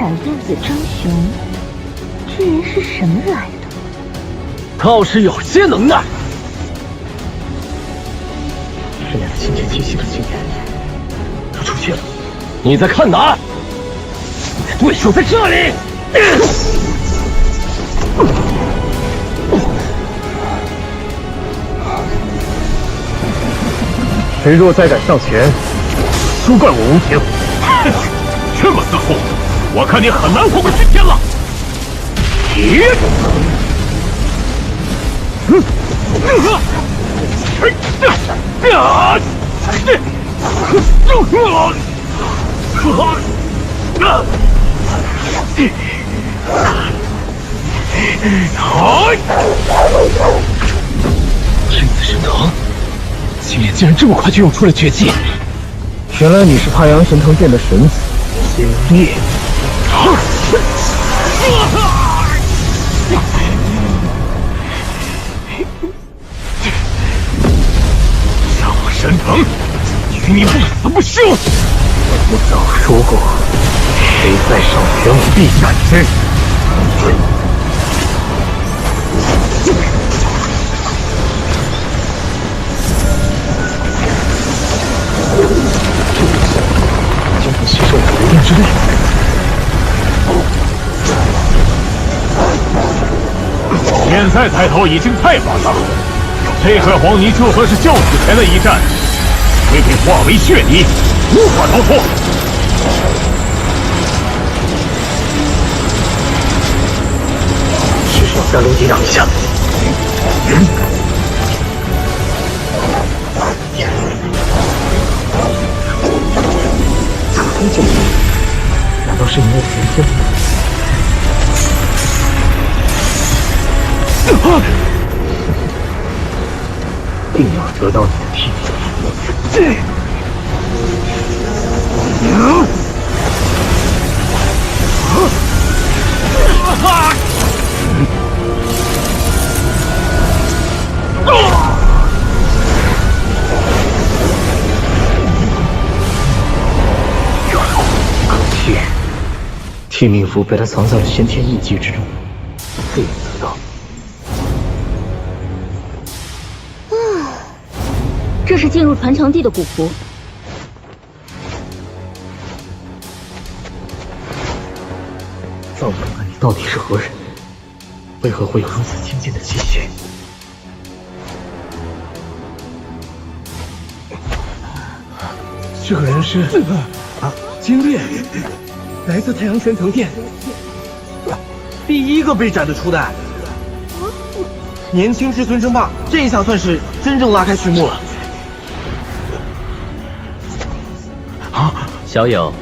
闪电子张雄，这人是什么来的？倒是有些能耐。这样亲切气息的青年，他出现了。你在看哪？你的对手在这里。谁若再敢上前，休怪我无情。这么似乎，我看你很难活过今天了。天子神藤，青莲竟然这么快就用出了绝技。原来你是太阳神藤殿的神子金烈。下我神藤，与你不死不休！我早说过，谁再上前，我必斩之。将会吸收我雷电之力。现在抬头已经太晚了，这块黄泥就算是救死前的一战，会被化为血泥，无法逃脱。至少再撸你两下。怎么救？难道是因为前天？定要得到你的替身。可惜，替命符被他藏在了先天印记之中，非要得到。这是进入传承地的古符。藏文那你到底是何人？为何会有如此亲近的气息？这个人是金烈，来自太阳神藤殿，第一个被斩的初代。年轻至尊争霸，这一下算是真正拉开序幕了。小友，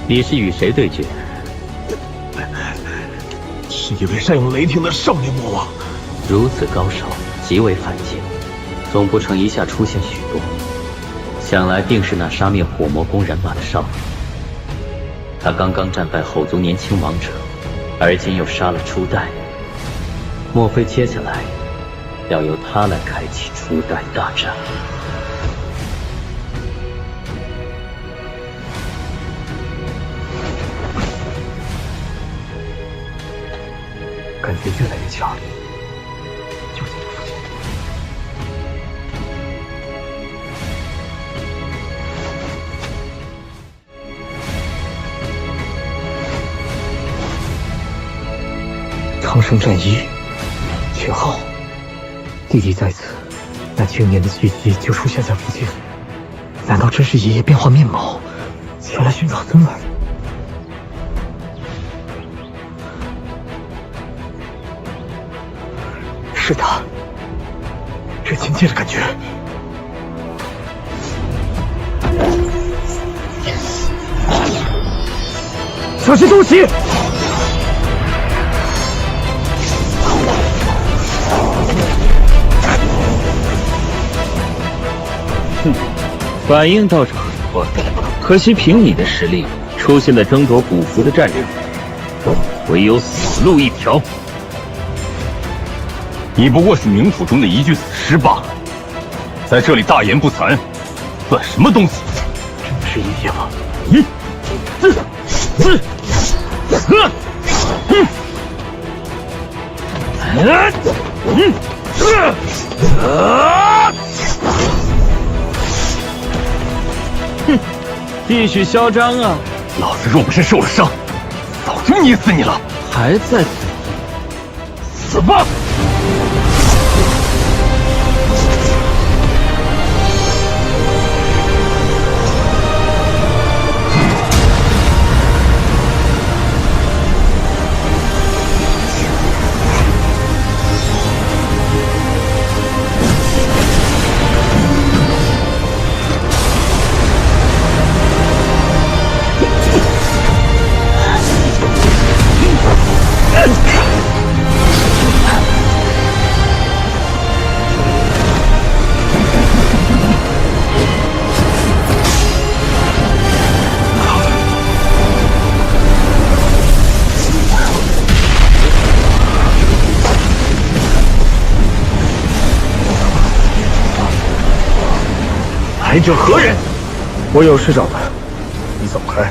你是与谁对决？是一位善用雷霆的少年魔王。如此高手，极为罕见，总不成一下出现许多。想来定是那杀灭火魔宫人马的少年。他刚刚战败后族年轻王者，而今又杀了初代。莫非接下来要由他来开启初代大战？感觉越来越强，就在这附近。苍生战衣，秦昊，弟弟在此，那青年的气息就出现在附近。难道真是爷爷变化面貌，前来寻找孙儿？是他，这亲切的感觉。小心东西！反应倒是很不错，可惜凭你的实力，出现在争夺古符的战场，唯有死路一条。你不过是冥府中的一具死尸罢了，在这里大言不惭，算什么东西？真的是爷爷吗？继续嚣张啊！老子若不是受了伤，早就捏死你了！还在死吧！来者何人？我有事找他，你走开。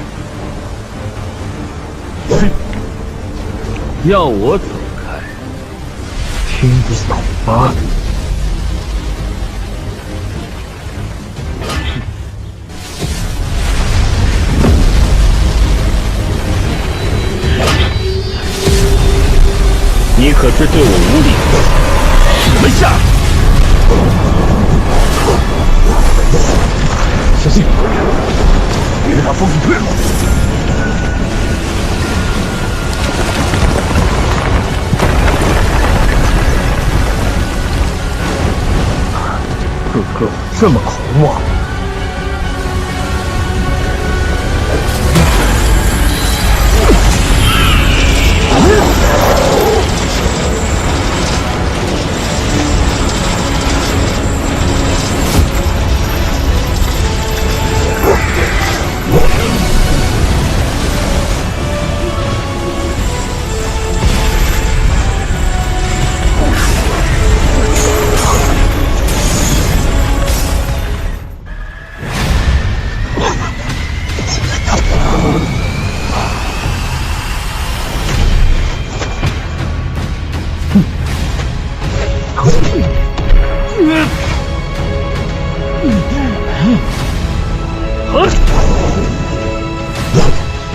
要我走开？听不懂吗？你可知对我无礼？什么下？小心，别让他风景退路。个个这么狂妄。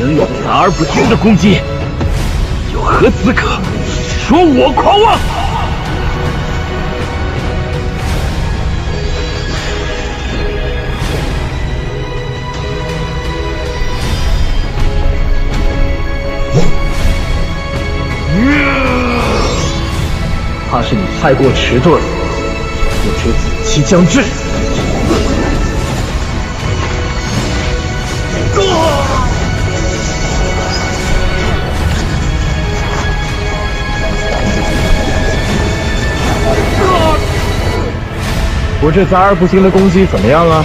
仍有杂而不精的攻击，有何资格说我狂妄？怕是你太过迟钝，不知子期将至。我这杂而不精的攻击怎么样啊？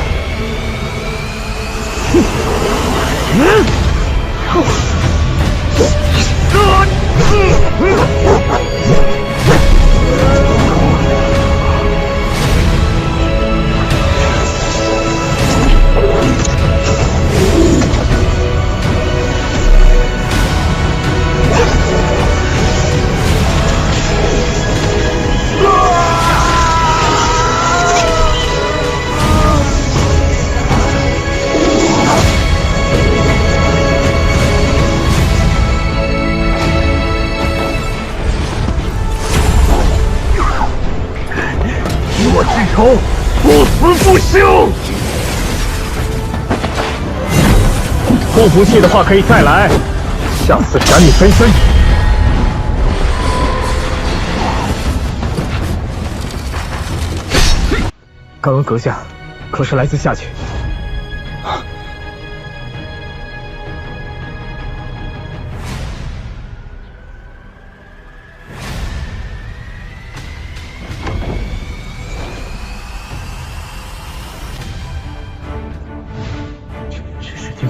我记仇，不死不休。不服气的话可以再来，下次斩你分身。敢问阁下，可是来自下界？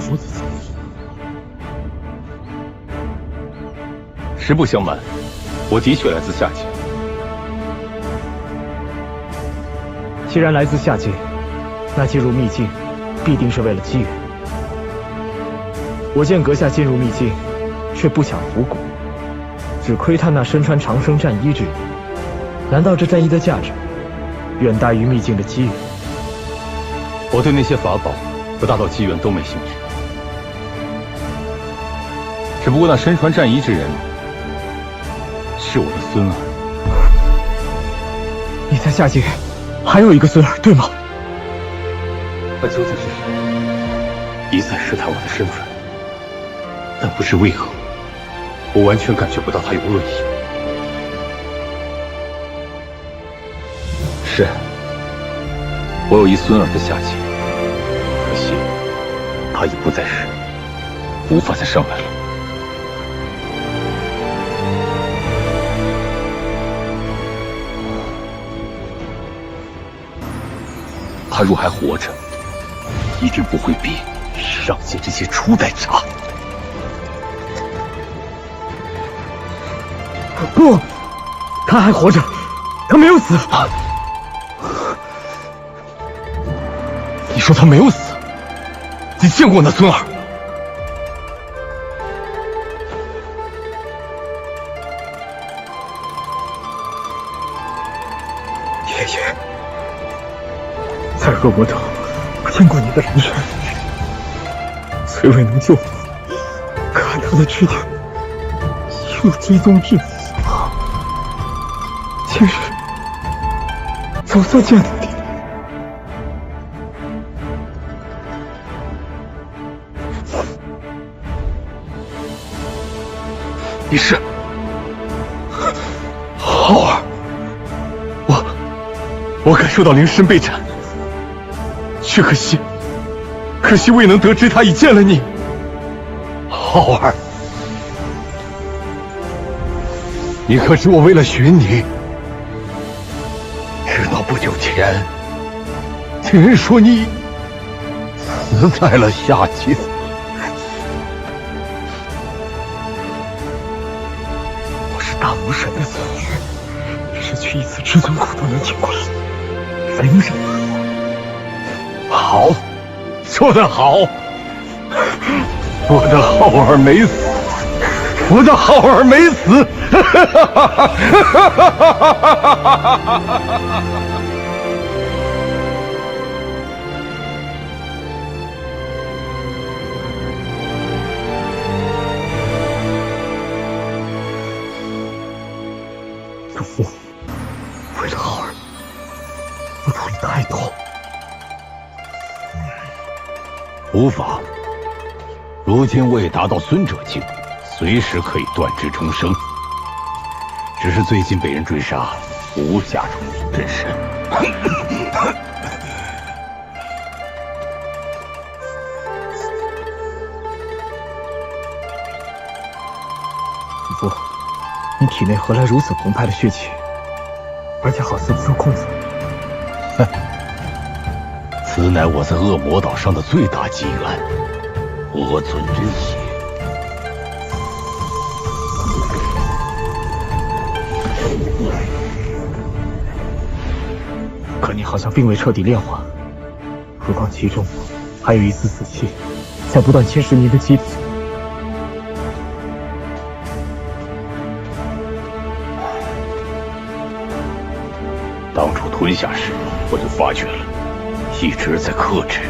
夫子，实不相瞒，我的确来自下界。既然来自下界，那进入秘境必定是为了机缘。我见阁下进入秘境，却不想服骨，只窥探那身穿长生战衣之人。难道这战衣的价值远大于秘境的机缘？我对那些法宝和大道机缘都没兴趣，只不过那身穿战衣之人是我的孙儿。你在下界还有一个孙儿，对吗？他究竟是谁？一再试探我的身份，但不知为何，我完全感觉不到他有恶意。是，我有一孙儿在下界，可惜他已不在世，无法再上来了。他若还活着，一定不会比上界这些初代差。不，他还活着，他没有死。你说他没有死？你见过那孙儿？爷爷，在恶魔岛，我见过你的人身，虽未能救活，可他的肢体一路追踪至此。今日总算见到你。你是浩儿，我感受到灵身被斩，却可惜未能得知他已见了你。浩儿，你可知我为了寻你，直到不久前，听人说你死在了下界。大武神的子女，失去一丝至尊骨都能挺过来，灵神。好，说得好，我的浩儿没死，我的浩儿没死。主父，为了浩儿，我做了太多。无法，如今我已达到孙者境，随时可以断肢重生。只是最近被人追杀，无暇重塑真身。主父，你体内何来如此澎湃的血气，而且好似不受控制？此乃我在恶魔岛上的最大机缘，我尊真血。可你好像并未彻底炼化，何况其中还有一丝死气，在不断侵蚀你的机体。当初吞下时，我就发觉了，一直在克制。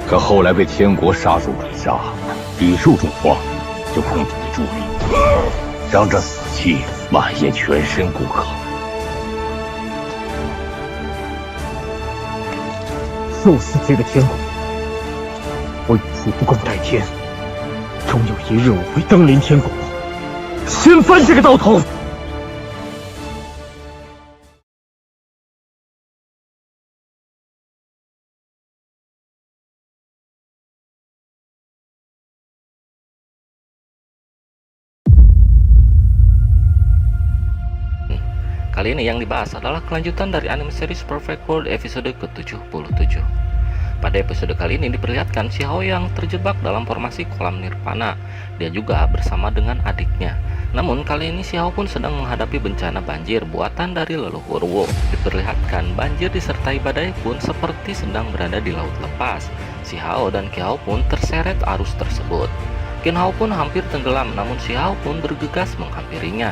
可后来被天国杀手追杀，屡受重创，就控制不住了，让这死气蔓延全身骨骼。受死这个天国，我与父不共戴天，终有一日我会登临天国，掀翻这个道统。Kali ini yang dibahas adalah kelanjutan dari anime series Perfect World episode ke-77. Pada episode kali ini diperlihatkan Xiao yang terjebak dalam formasi kolam nirvana. Dia juga bersama dengan adiknya. Namun kali ini Xiao pun sedang menghadapi bencana banjir buatan dari leluhur Wu. Diperlihatkan banjir disertai badai pun seperti sedang berada di laut lepas. Si Hao dan Qi Hao pun terseret arus tersebut. Qin Hao pun hampir tenggelam, namun Si Hao pun bergegas menghampirinya.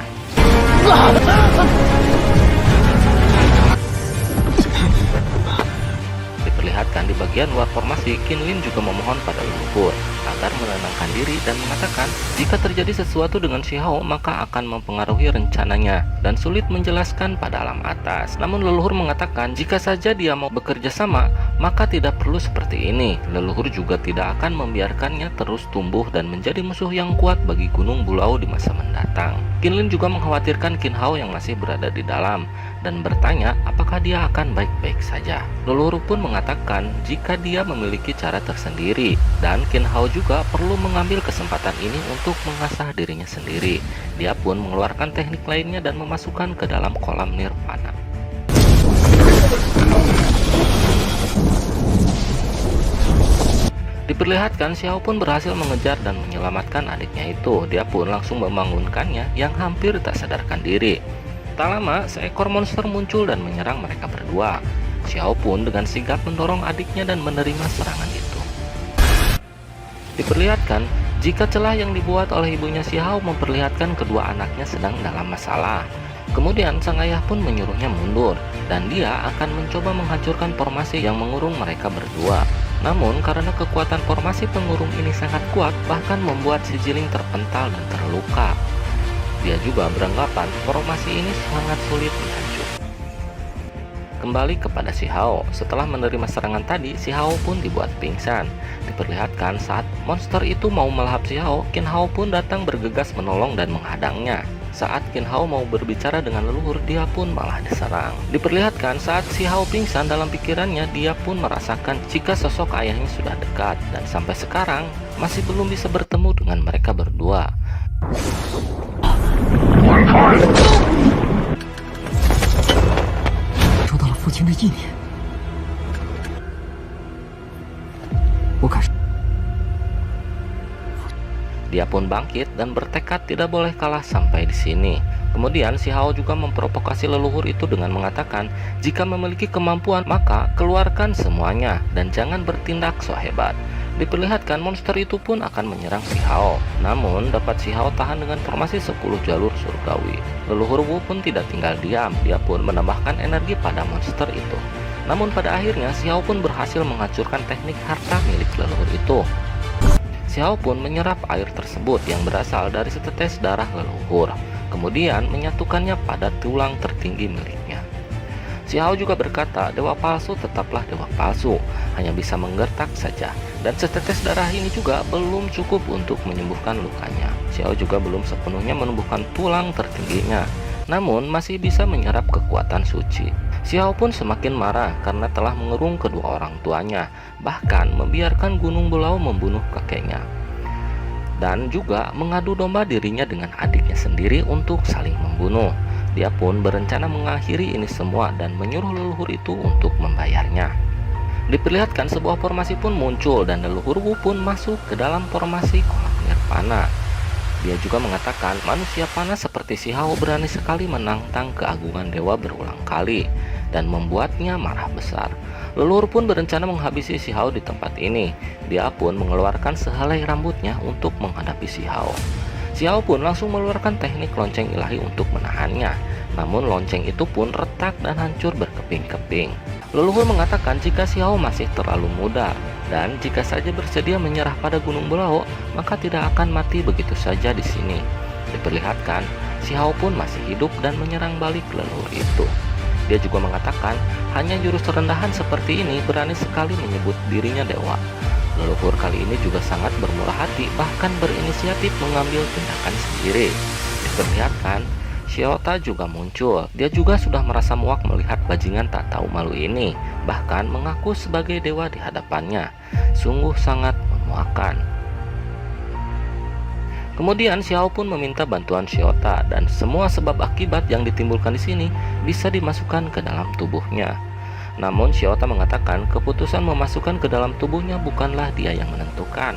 Diperlihatkan di bagian luar formasi, Qin Lin juga memohon pada leluhur agar menenangkan diri dan mengatakan jika terjadi sesuatu dengan Si Hao maka akan mempengaruhi rencananya dan sulit menjelaskan pada alam atas. Namun leluhur mengatakan jika saja dia mau bekerja sama maka tidak perlu seperti ini. Leluhur juga tidak akan membiarkannya terus tumbuh dan menjadi musuh yang kuat bagi Gunung Bulau di masa mendatang. Qin Lin juga mengkhawatirkan Qin Hao yang masih berada di dalam dan bertanya apakah dia akan baik-baik saja. Leluhur pun mengatakan jika dia memiliki cara tersendiri dan Qin Hao juga perlu mengambil kesempatan ini untuk mengasah dirinya sendiri. Dia pun mengeluarkan teknik lainnya dan memasukkan ke dalam kolam nirvana. Diperlihatkan Si Hao pun berhasil mengejar dan menyelamatkan adiknya itu. Dia pun langsung membangunkannya yang hampir tak sadarkan diri. Tak lama, seekor monster muncul dan menyerang mereka berdua. Si Hao pun dengan sigap mendorong adiknya dan menerima serangan itu. Diperlihatkan jika celah yang dibuat oleh ibunya Si Hao memperlihatkan kedua anaknya sedang dalam masalah. Kemudian sang ayah pun menyuruhnya mundur dan dia akan mencoba menghancurkan formasi yang mengurung mereka berdua. Namun karena kekuatan formasi pengurung ini sangat kuat, bahkan membuat si Jiling terpental dan terluka. Dia juga beranggapan formasi ini sangat sulit dihancurkan. Kembali kepada Si Hao, setelah menerima serangan tadi, Si Hao pun dibuat pingsan. Diperlihatkan saat monster itu mau melahap Si Hao, Qin Hao pun datang bergegas menolong dan menghadangnya. Saat Qin Hao mau berbicara dengan leluhur, dia pun malah diserang. Diperlihatkan saat Si Hao pingsan, dalam pikirannya dia pun merasakan jika sosok ayahnya sudah dekat dan sampai sekarang masih belum bisa bertemu dengan mereka berdua. 收到了父亲的意念，我感受。 Dia pun bangkit dan bertekad tidak boleh kalah sampai di sini. Kemudian Si Hao juga memprovokasi leluhur itu dengan mengatakan, jika memiliki kemampuan maka keluarkan semuanya dan jangan bertindak so hebat. Diperlihatkan monster itu pun akan menyerang Si Hao. Namun dapat Si Hao tahan dengan formasi 10 jalur surgawi. Leluhur Wu pun tidak tinggal diam, dia pun menambahkan energi pada monster itu. Namun pada akhirnya Si Hao pun berhasil menghancurkan teknik harta milik leluhur itu. Si Hao pun menyerap air tersebut yang berasal dari setetes darah leluhur, kemudian menyatukannya pada tulang tertinggi miliknya. Si Hao juga berkata, dewa palsu tetaplah dewa palsu, hanya bisa menggertak saja, dan setetes darah ini juga belum cukup untuk menyembuhkan lukanya. Si Hao juga belum sepenuhnya menumbuhkan tulang tertingginya, namun masih bisa menyerap kekuatan suci. Si Hao pun semakin marah karena telah mengurung kedua orang tuanya, bahkan membiarkan Gunung Bulau membunuh kakeknya. Dan juga mengadu domba dirinya dengan adiknya sendiri untuk saling membunuh. Dia pun berencana mengakhiri ini semua dan menyuruh leluhur itu untuk membayarnya. Diperlihatkan sebuah formasi pun muncul dan leluhur Wu pun masuk ke dalam formasi kolam nirvana. Dia juga mengatakan manusia panas seperti Si Hao berani sekali menantang keagungan dewa berulang kali dan membuatnya marah besar. Leluhur pun berencana menghabisi Si Hao di tempat ini. Dia pun mengeluarkan sehelai rambutnya untuk menghadapi Si Hao. Si Hao pun langsung mengeluarkan teknik lonceng ilahi untuk menahannya. Namun lonceng itu pun retak dan hancur berkeping-keping. Leluhur mengatakan jika Si Hao masih terlalu muda dan jika saja bersedia menyerah pada Gunung Bulau, maka tidak akan mati begitu saja di sini. Diperlihatkan Si Hao pun masih hidup dan menyerang balik leluhur itu. Dia juga mengatakan hanya jurus rendahan seperti ini berani sekali menyebut dirinya dewa. Leluhur kali ini juga sangat bermurah hati, bahkan berinisiatif mengambil tindakan sendiri. Diperlihatkan Shiota juga muncul. Dia juga sudah merasa muak melihat bajingan tak tahu malu ini, bahkan mengaku sebagai dewa di hadapannya. Sungguh sangat memuakkan. Kemudian Xiao pun meminta bantuan Shiota dan semua sebab akibat yang ditimbulkan di sini bisa dimasukkan ke dalam tubuhnya. Namun Shiota mengatakan keputusan memasukkan ke dalam tubuhnya bukanlah dia yang menentukan.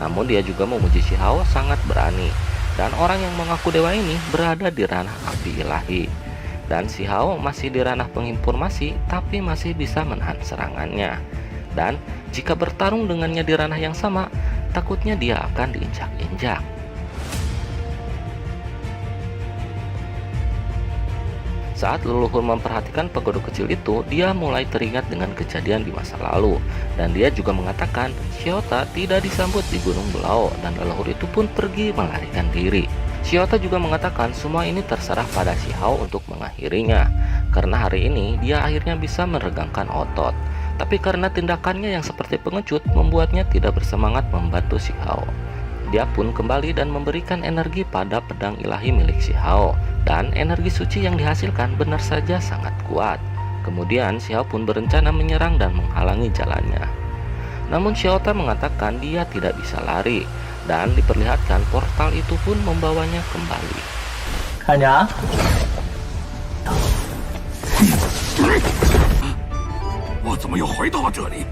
Namun dia juga memuji Xiao sangat berani. Dan orang yang mengaku dewa ini berada di ranah api ilahi. Dan Xiao masih di ranah penginformasi tapi masih bisa menahan serangannya. Dan jika bertarung dengannya di ranah yang sama, takutnya dia akan diinjak-injak. Saat leluhur memperhatikan pagoda kecil itu, dia mulai teringat dengan kejadian di masa lalu. Dan dia juga mengatakan, Shiota tidak disambut di Gunung Bulao dan leluhur itu pun pergi melarikan diri. Shiota juga mengatakan semua ini terserah pada Si Hao untuk mengakhirinya. Karena hari ini dia akhirnya bisa meregangkan otot. Tapi karena tindakannya yang seperti pengecut membuatnya tidak bersemangat membantu Si Hao. Dia pun kembali dan memberikan energi pada pedang ilahi milik Si Hao. Dan energi suci yang dihasilkan benar saja sangat kuat. Kemudian Si Hao pun berencana menyerang dan menghalangi jalannya. Namun Shiota mengatakan dia tidak bisa lari. Dan diperlihatkan portal itu pun membawanya kembali. Hanya 我怎么又回到了这里？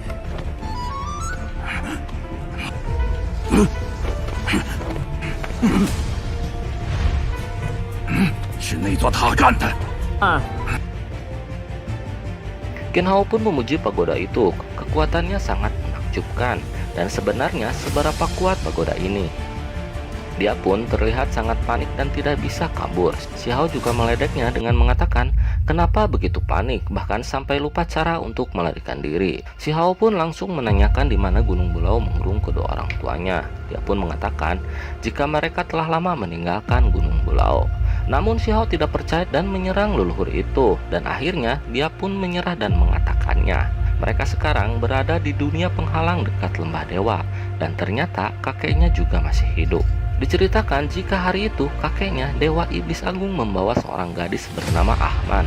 是那座塔干的。 Qin Hao pun memuji pagoda itu. Kekuatannya sangat menakjubkan. Dan sebenarnya seberapa kuat pagoda ini. Dia pun terlihat sangat panik dan tidak bisa kabur. Si Hao juga meledeknya dengan mengatakan, kenapa begitu panik, bahkan sampai lupa cara untuk melarikan diri. Si Hao pun langsung menanyakan di mana Gunung Bulao mengurung kedua orang tuanya. Dia pun mengatakan, jika mereka telah lama meninggalkan Gunung Bulao. Namun Si Hao tidak percaya dan menyerang leluhur itu. Dan akhirnya dia pun menyerah dan mengatakannya. Mereka sekarang berada di dunia penghalang dekat lembah dewa. Dan ternyata kakeknya juga masih hidup. Diceritakan jika hari itu kakeknya Dewa Iblis Agung membawa seorang gadis bernama Ahman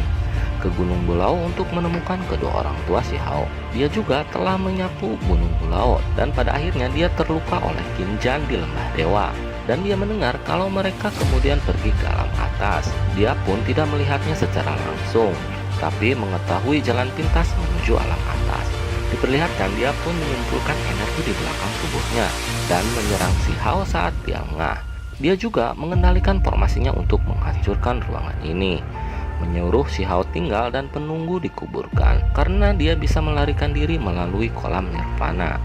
ke Gunung Bulao untuk menemukan kedua orang tua Si Hao. Dia juga telah menyapu Gunung Bulao dan pada akhirnya dia terluka oleh Kinjan di lembah dewa. Dan dia mendengar kalau mereka kemudian pergi ke alam atas. Dia pun tidak melihatnya secara langsung, tapi mengetahui jalan pintas menuju alam atas. Diperlihatkan dia pun menyimpulkan energi di belakang tubuhnya dan menyerang Si Hao saat dia lengah. Dia juga mengendalikan formasinya untuk menghancurkan ruangan ini, menyuruh Si Hao tinggal dan penunggu dikuburkan karena dia bisa melarikan diri melalui kolam nirvana.